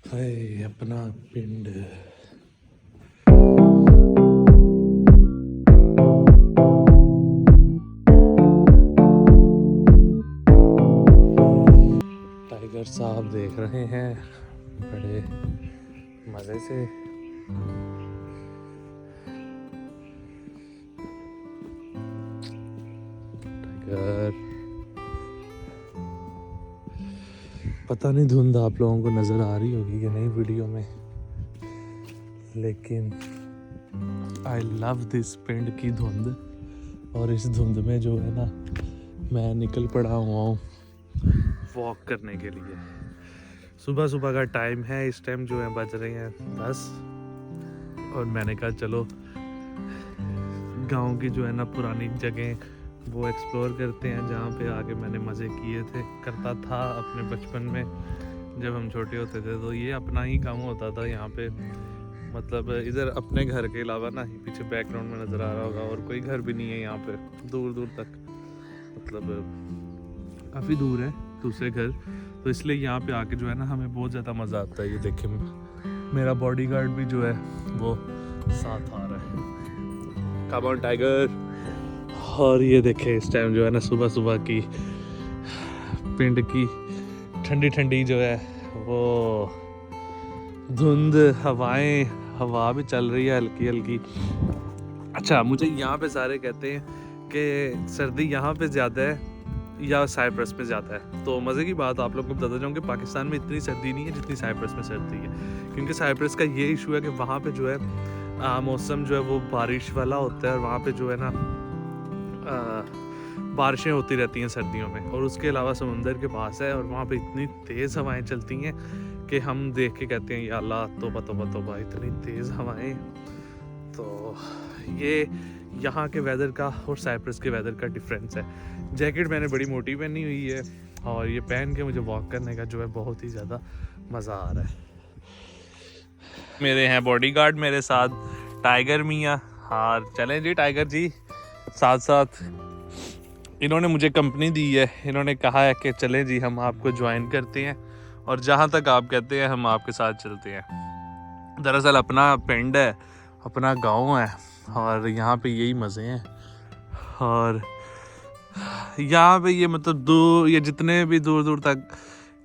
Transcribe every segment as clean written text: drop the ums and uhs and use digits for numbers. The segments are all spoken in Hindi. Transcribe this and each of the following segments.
है अपना पिंड। टाइगर साहब देख रहे हैं बड़े मज़े से। टाइगर, पता नहीं धुंध आप लोगों को नज़र आ रही होगी कि नहीं वीडियो में, लेकिन आई लव दिस पिंड की धुंध। और इस धुंध में जो है ना, मैं निकल पड़ा हुआ हूँ वॉक करने के लिए। सुबह सुबह का टाइम है, इस टाइम जो है बज रहे हैं 10। और मैंने कहा चलो गांव की जो है ना पुरानी जगह वो एक्सप्लोर करते हैं, जहाँ पे आके मैंने मज़े किए थे, करता था अपने बचपन में जब हम छोटे होते थे। तो ये अपना ही काम होता था यहाँ पे, मतलब इधर अपने घर के अलावा ना, पीछे बैकग्राउंड में नज़र आ रहा होगा, और कोई घर भी नहीं है यहाँ पे दूर दूर तक, मतलब काफ़ी दूर है दूसरे घर। तो इसलिए यहाँ पे आके जो है ना हमें बहुत ज़्यादा मज़ा आता है। ये देखे मेरा बॉडीगार्ड भी जो है वो साथ आ रहा है। Come on tiger. और ये देखे इस टाइम जो है ना सुबह सुबह की पिंड की ठंडी ठंडी जो है वो धुंध, हवाएं, हवा भी चल रही है हल्की हल्की। अच्छा, मुझे यहाँ पे सारे कहते हैं कि सर्दी यहाँ पे ज़्यादा है या साइप्रस पे ज़्यादा है। तो मज़े की बात आप लोगों को बताता जाऊँ कि पाकिस्तान में इतनी सर्दी नहीं है जितनी साइप्रस में सर्दी है, क्योंकि साइप्रस का ये इशू है कि वहाँ पे जो है मौसम जो है वो बारिश वाला होता है, और वहाँ पे जो है ना बारिशें होती रहती हैं सर्दियों में, और उसके अलावा समुंदर के पास है, और वहाँ पे इतनी तेज़ हवाएं चलती हैं कि हम देख के कहते हैं या अल्लाह तौबा तौबा तौबा, इतनी तेज़ हवाएं। तो ये यहाँ के वेदर का और साइप्रस के वेदर का डिफरेंस है। जैकेट मैंने बड़ी मोटी पहनी हुई है, और ये पहन के मुझे वॉक करने का जो है बहुत ही ज़्यादा मज़ा आ रहा है। मेरे हैं बॉडीगार्ड मेरे साथ, टाइगर मियाँ। हाँ चलें जी टाइगर जी, साथ साथ इन्होंने मुझे कंपनी दी है। इन्होंने कहा है कि चलें जी हम आपको ज्वाइन करते हैं, और जहाँ तक आप कहते हैं हम आपके साथ चलते हैं। दरअसल अपना पिंड है, अपना गांव है, और यहाँ पे यही मज़े हैं। और यहाँ पे ये मतलब दूर, ये जितने भी दूर दूर तक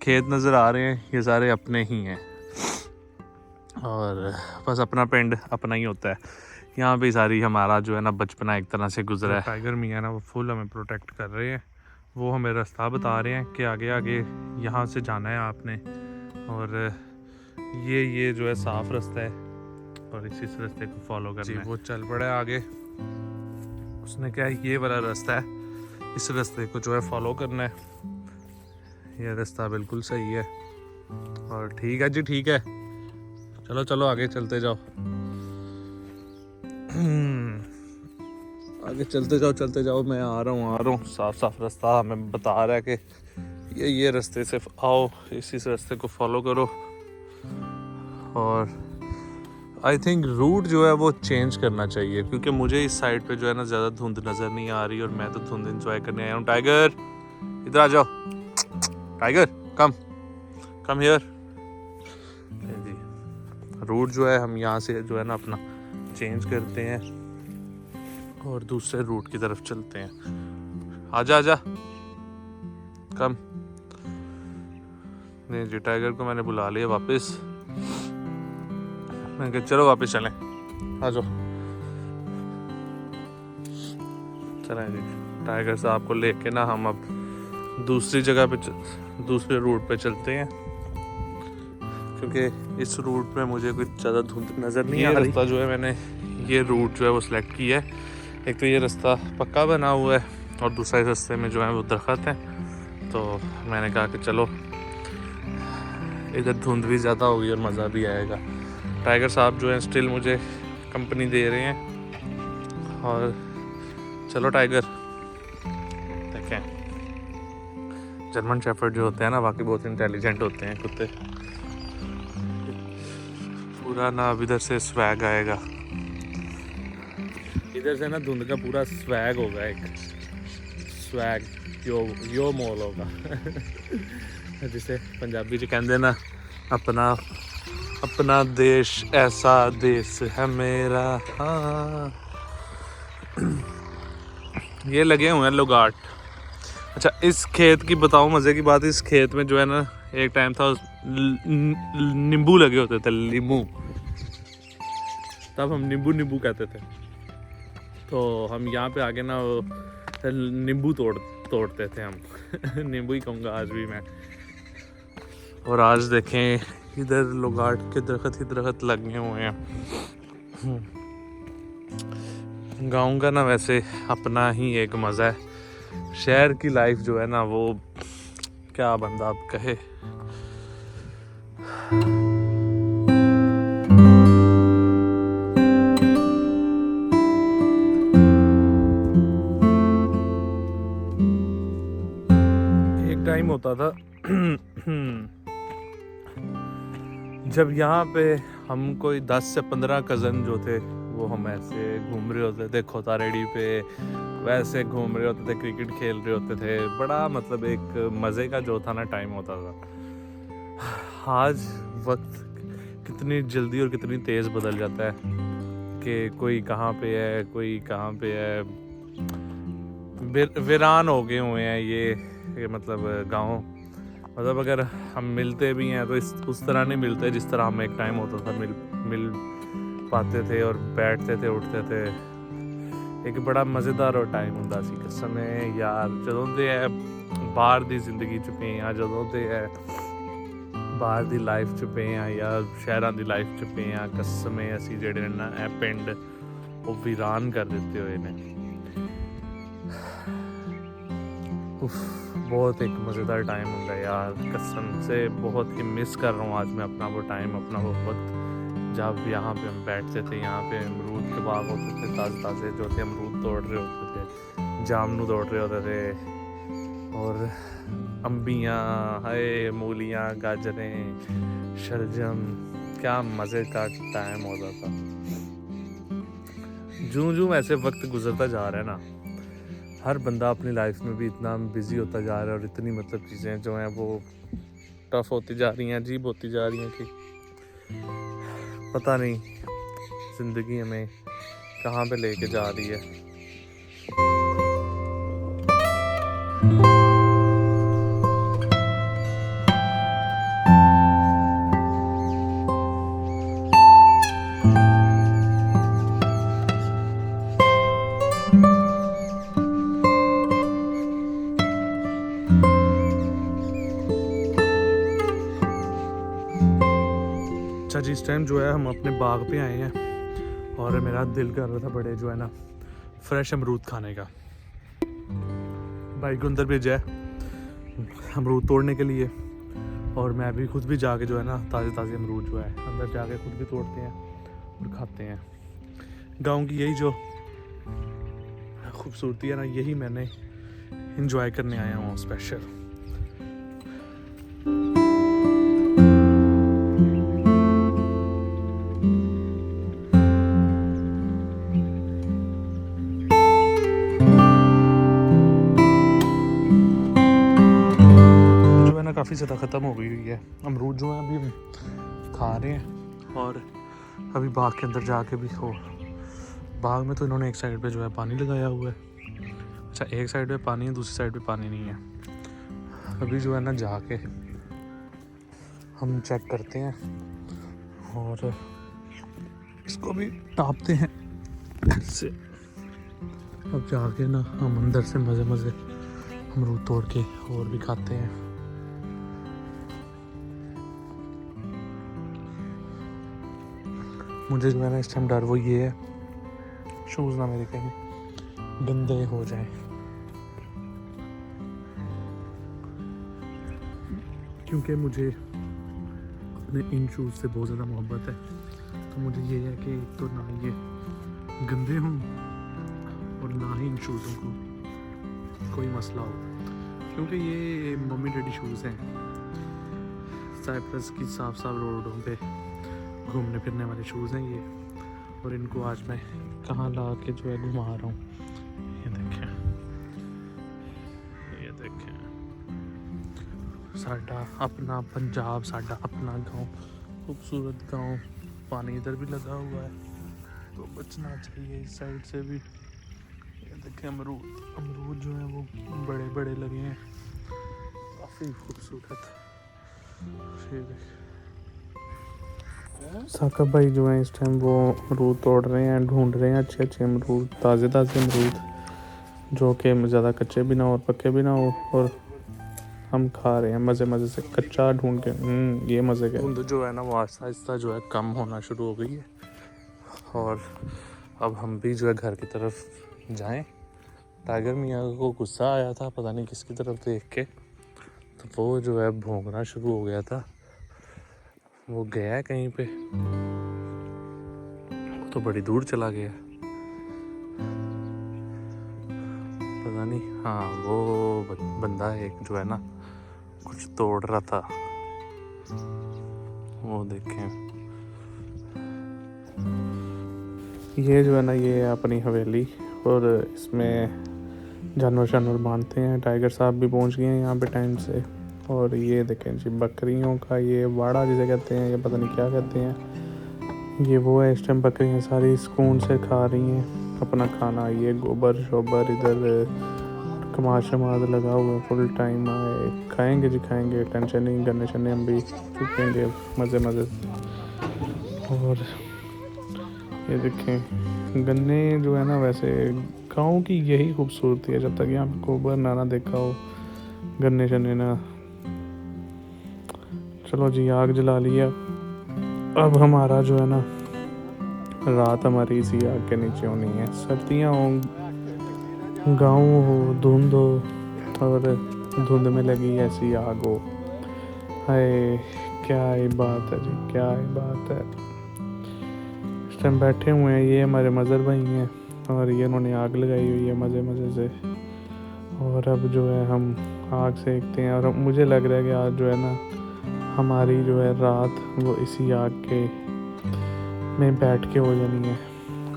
खेत नज़र आ रहे हैं ये सारे अपने ही हैं, और बस अपना पिंड अपना ही होता है। यहाँ पे सारी हमारा जो है ना बचपना एक तरह से गुजरा है। टाइगर मियाँ ना वो फुल हमें प्रोटेक्ट कर रहे हैं, वो हमें रास्ता बता रहे हैं कि आगे आगे यहाँ से जाना है आपने, और ये जो है साफ रास्ता है, और इसी रास्ते को फॉलो करना है। वो चल पड़े आगे, उसने क्या है ये वाला रास्ता है, इस रास्ते को जो है फॉलो करना है। ये रास्ता बिल्कुल सही है, और ठीक है जी ठीक है, चलो चलो आगे चलते जाओ। आगे चलते जाओ, मैं आ रहा हूँ। साफ साफ रास्ता हमें बता रहा है कि ये रास्ते से आओ, इसी रास्ते को फॉलो करो। और आई थिंक रूट जो है वो चेंज करना चाहिए, क्योंकि मुझे इस साइड पे जो है ना ज़्यादा धुंध नज़र नहीं आ रही, और मैं तो धुंध एंजॉय करने आया हूँ। टाइगर इधर आ जाओ, टाइगर कम हियर। रूट जो है हम यहाँ से जो है ना अपना चेंज करते हैं, और दूसरे रूट की तरफ चलते हैं। आजा कम। नहीं जी, टाइगर को मैंने बुला लिया वापस। मैं कहा चलो वापस चलें, आ जाओ। चलें जी, टाइगर साहब को लेके ना हम अब दूसरी जगह पे दूसरे रूट पे चलते हैं, क्योंकि इस रूट में मुझे कोई ज़्यादा धुंध नज़र नहीं आ रही। रास्ता जो है मैंने ये रूट जो है वो सिलेक्ट किया है। एक तो ये रास्ता पक्का बना हुआ है, और दूसरे रास्ते में जो है वो दरख्त है। तो मैंने कहा कि चलो इधर धुंध भी ज़्यादा होगी और मज़ा भी आएगा। टाइगर साहब जो है स्टिल मुझे कंपनी दे रहे हैं, और चलो टाइगर। देखें जर्मन शेफर्ड जो होते हैं ना बाकी बहुत इंटेलिजेंट होते हैं कुत्ते। पूरा ना अब इधर से स्वैग आएगा, इधर से ना धुंध का पूरा स्वैग होगा, एक स्वैग यो मोल होगा जिसे पंजाबी च कहते ना अपना अपना देश ऐसा देश है मेरा। हाँ ये लगे हुए हैं लोग आर्ट। अच्छा इस खेत की बताऊं मज़े की बात, इस खेत में जो है ना एक टाइम था नींबू लगे होते थे, नींबू, तब हम नींबू नींबू कहते थे। तो हम यहाँ पे आके ना नींबू तोड़ते थे हम नींबू ही कहूँगा आज भी मैं। और आज देखें इधर लोगाट के दरख्त ही दरख्त लगे हुए हैं। गाँव का ना वैसे अपना ही एक मज़ा है, शहर की लाइफ जो है ना वो क्या बंदा अब कहे। एक टाइम होता था जब यहाँ पे हम कोई 10 से 15 कज़न जो थे वो हम ऐसे घूम रहे होते थे खोता रेडी पे, वैसे घूम रहे होते थे, क्रिकेट खेल रहे होते थे, बड़ा मतलब एक मज़े का जो था ना टाइम होता था। आज वक्त कितनी जल्दी और कितनी तेज़ बदल जाता है कि कोई कहाँ पे है कोई कहाँ पे है, वीरान हो गए हुए हैं ये मतलब गाँव। मतलब अगर हम मिलते भी हैं तो उस तरह नहीं मिलते जिस तरह हम एक टाइम होता था मिल पाते थे और बैठते थे उठते थे। एक बड़ा मज़ेदार और टाइम ਹੁੰਦਾ ਸੀ कसम यार, ਜਦੋਂ ਦੇ ਹੈ ਬਾਹਰ ਦੀ ਜ਼ਿੰਦਗੀ 'ਚ ਪਏ ਆ, ਜਦੋਂ ਦੇ ਹੈ ਬਾਹਰ ਦੀ ਲਾਈਫ 'ਚ ਪਏ ਆ ਜਾਂ ਸ਼ਹਿਰਾਂ ਦੀ ਲਾਈਫ 'ਚ ਪਏ ਆ, कसम ਅਸੀਂ ਜਿਹੜੇ ਨਾ ਇਹ ਪਿੰਡ ਉਹ ਵੀਰਾਨ ਕਰ ਦਿੱਤੇ ਹੋਏ ਨੇ। बहुत एक मज़ेदार टाइम होगा यार, कसम से बहुत ही मिस कर रहा हूँ आज मैं अपना वो टाइम, अपना वो वक्त जब यहाँ पे हम बैठते थे। यहाँ पे अमरूद के बाग होते थे ताज़े ताज़े जो थे, अमरूद तोड़ रहे होते थे, जामनू तोड़ रहे होते थे, और अम्बियाँ है, मूलियाँ, गाजरें, शलजम, क्या मज़े का टाइम होता था। जूं जूं ऐसे वक्त गुजरता जा रहा है ना, हर बंदा अपनी लाइफ में भी इतना बिज़ी होता जा रहा है और इतनी मतलब चीज़ें जो हैं वो टफ होती जा रही हैं, अजीब होती जा रही हैं कि पता नहीं ज़िंदगी हमें कहाँ पे लेके जा रही है। अच्छा जी इस टाइम जो है हम अपने बाग पे आए हैं और मेरा दिल कर रहा था बड़े जो है ना फ्रेश अमरूद खाने का। भाई को अंदर भेजा है अमरूद तोड़ने के लिए, और मैं भी खुद भी जाके जो है ना ताज़े ताज़े अमरूद जो है अंदर जाके खुद भी तोड़ते हैं और खाते हैं। गांव की यही जो खूबसूरती है ना, यही मैंने इंजॉय करने आया हूँ स्पेशल। काफ़ी ज़्यादा ख़त्म हो गई हुई है अमरूद जो है, अभी हम खा रहे हैं। और अभी बाग के अंदर जाके भी हो, बाग में तो इन्होंने एक साइड पे जो है पानी लगाया हुआ है। अच्छा एक साइड पे पानी है, दूसरी साइड पे पानी नहीं है। अभी जो है ना जाके हम चेक करते हैं और इसको भी टापते हैं ऐसे। अब जाके ना हम अंदर से मज़े मज़े अमरूद तोड़ के और भी खाते हैं। मुझे जो है ना इस टाइम डर वो ये है शूज़ ना मेरे कहीं गंदे हो जाए, क्योंकि मुझे अपने इन शूज़ से बहुत ज़्यादा मोहब्बत है। तो मुझे ये है कि तो ना ये गंदे हों और ना ही इन शूज़ों को कोई मसला हो, क्योंकि ये मम्मी डैडी शूज़ हैं, साइप्रस की साफ साफ रोडों पे घूमने फिरने वाले शूज़ हैं ये। और इनको आज मैं कहाँ ला के जो है घुमा रहा हूँ, ये देखें साडा अपना पंजाब, साडा अपना गाँव, खूबसूरत गांव। पानी इधर भी लगा हुआ है तो बचना चाहिए इस साइड से भी। ये देखें अमरूद जो है वो बड़े बड़े लगे हैं, काफ़ी खूबसूरत। साकिब भाई जो है इस टाइम वो अमरूद तोड़ रहे हैं, ढूंढ रहे हैं अच्छे अच्छे अमरूद, ताज़े ताज़े अमरूद जो कि ज़्यादा कच्चे भी ना हो और पक्के भी ना हो, और हम खा रहे हैं मज़े मज़े से कच्चा ढूंढ के। ये मज़े के धुंध जो है ना वो आहिस्ता आहिस्ता जो है कम होना शुरू हो गई है, और अब हम भी जो है घर की तरफ जाएं। टाइगर मियाँ को गुस्सा आया था पता नहीं किसकी तरफ देख के, तो वो जो है भौंकना शुरू हो गया था। वो गया है कहीं पे, वो तो बड़ी दूर चला गया, पता नहीं। हाँ वो बंदा एक जो है ना कुछ तोड़ रहा था, वो देखें। ये जो है ना ये है अपनी हवेली, और इसमें जानवर शानवर बांधते हैं। टाइगर साहब भी पहुंच गए हैं यहाँ पे टाइम से। और ये देखें जी बकरियों का ये वाड़ा जिसे कहते हैं, ये पता नहीं क्या कहते हैं। ये वो है, इस टाइम बकरियाँ सारी सुकून से खा रही हैं अपना खाना। ये गोबर शोबर इधर कमाद शमाद लगा हुआ है फुल टाइम। आए खाएंगे जी खाएंगे, टेंशन नहीं, गन्ने शन्ने हम भी चुकेंगे मज़े मज़े। और ये देखें गन्ने जो है ना, वैसे गाँव की यही खूबसूरती है, जब तक यहाँ पे गोबर ना देखा हो, गन्ने शन्ने ना। चलो जी आग जला लिया। अब हमारा जो है ना रात हमारी इसी आग के नीचे होनी है। सर्दियाँ हो, गाँव हो, धुंध हो, और धुंध में लगी ऐसी आग हो, हाय क्या ही बात है जी, क्या ही बात है। इस टाइम बैठे हुए हैं, ये हमारे मज़र भाई हैं, और ये उन्होंने आग लगाई हुई है मज़े मज़े से। और अब जो है हम आग सेकते हैं, और मुझे लग रहा है कि आज जो है ना हमारी जो है रात वो इसी आग के में बैठ के हो जानी है।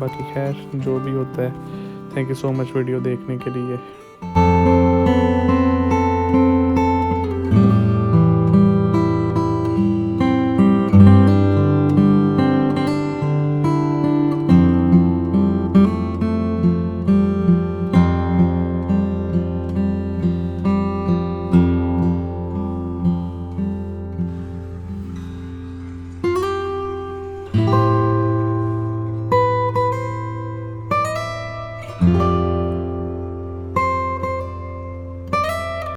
बाकी खैर जो भी होता है, thank you so much video देखने के लिए।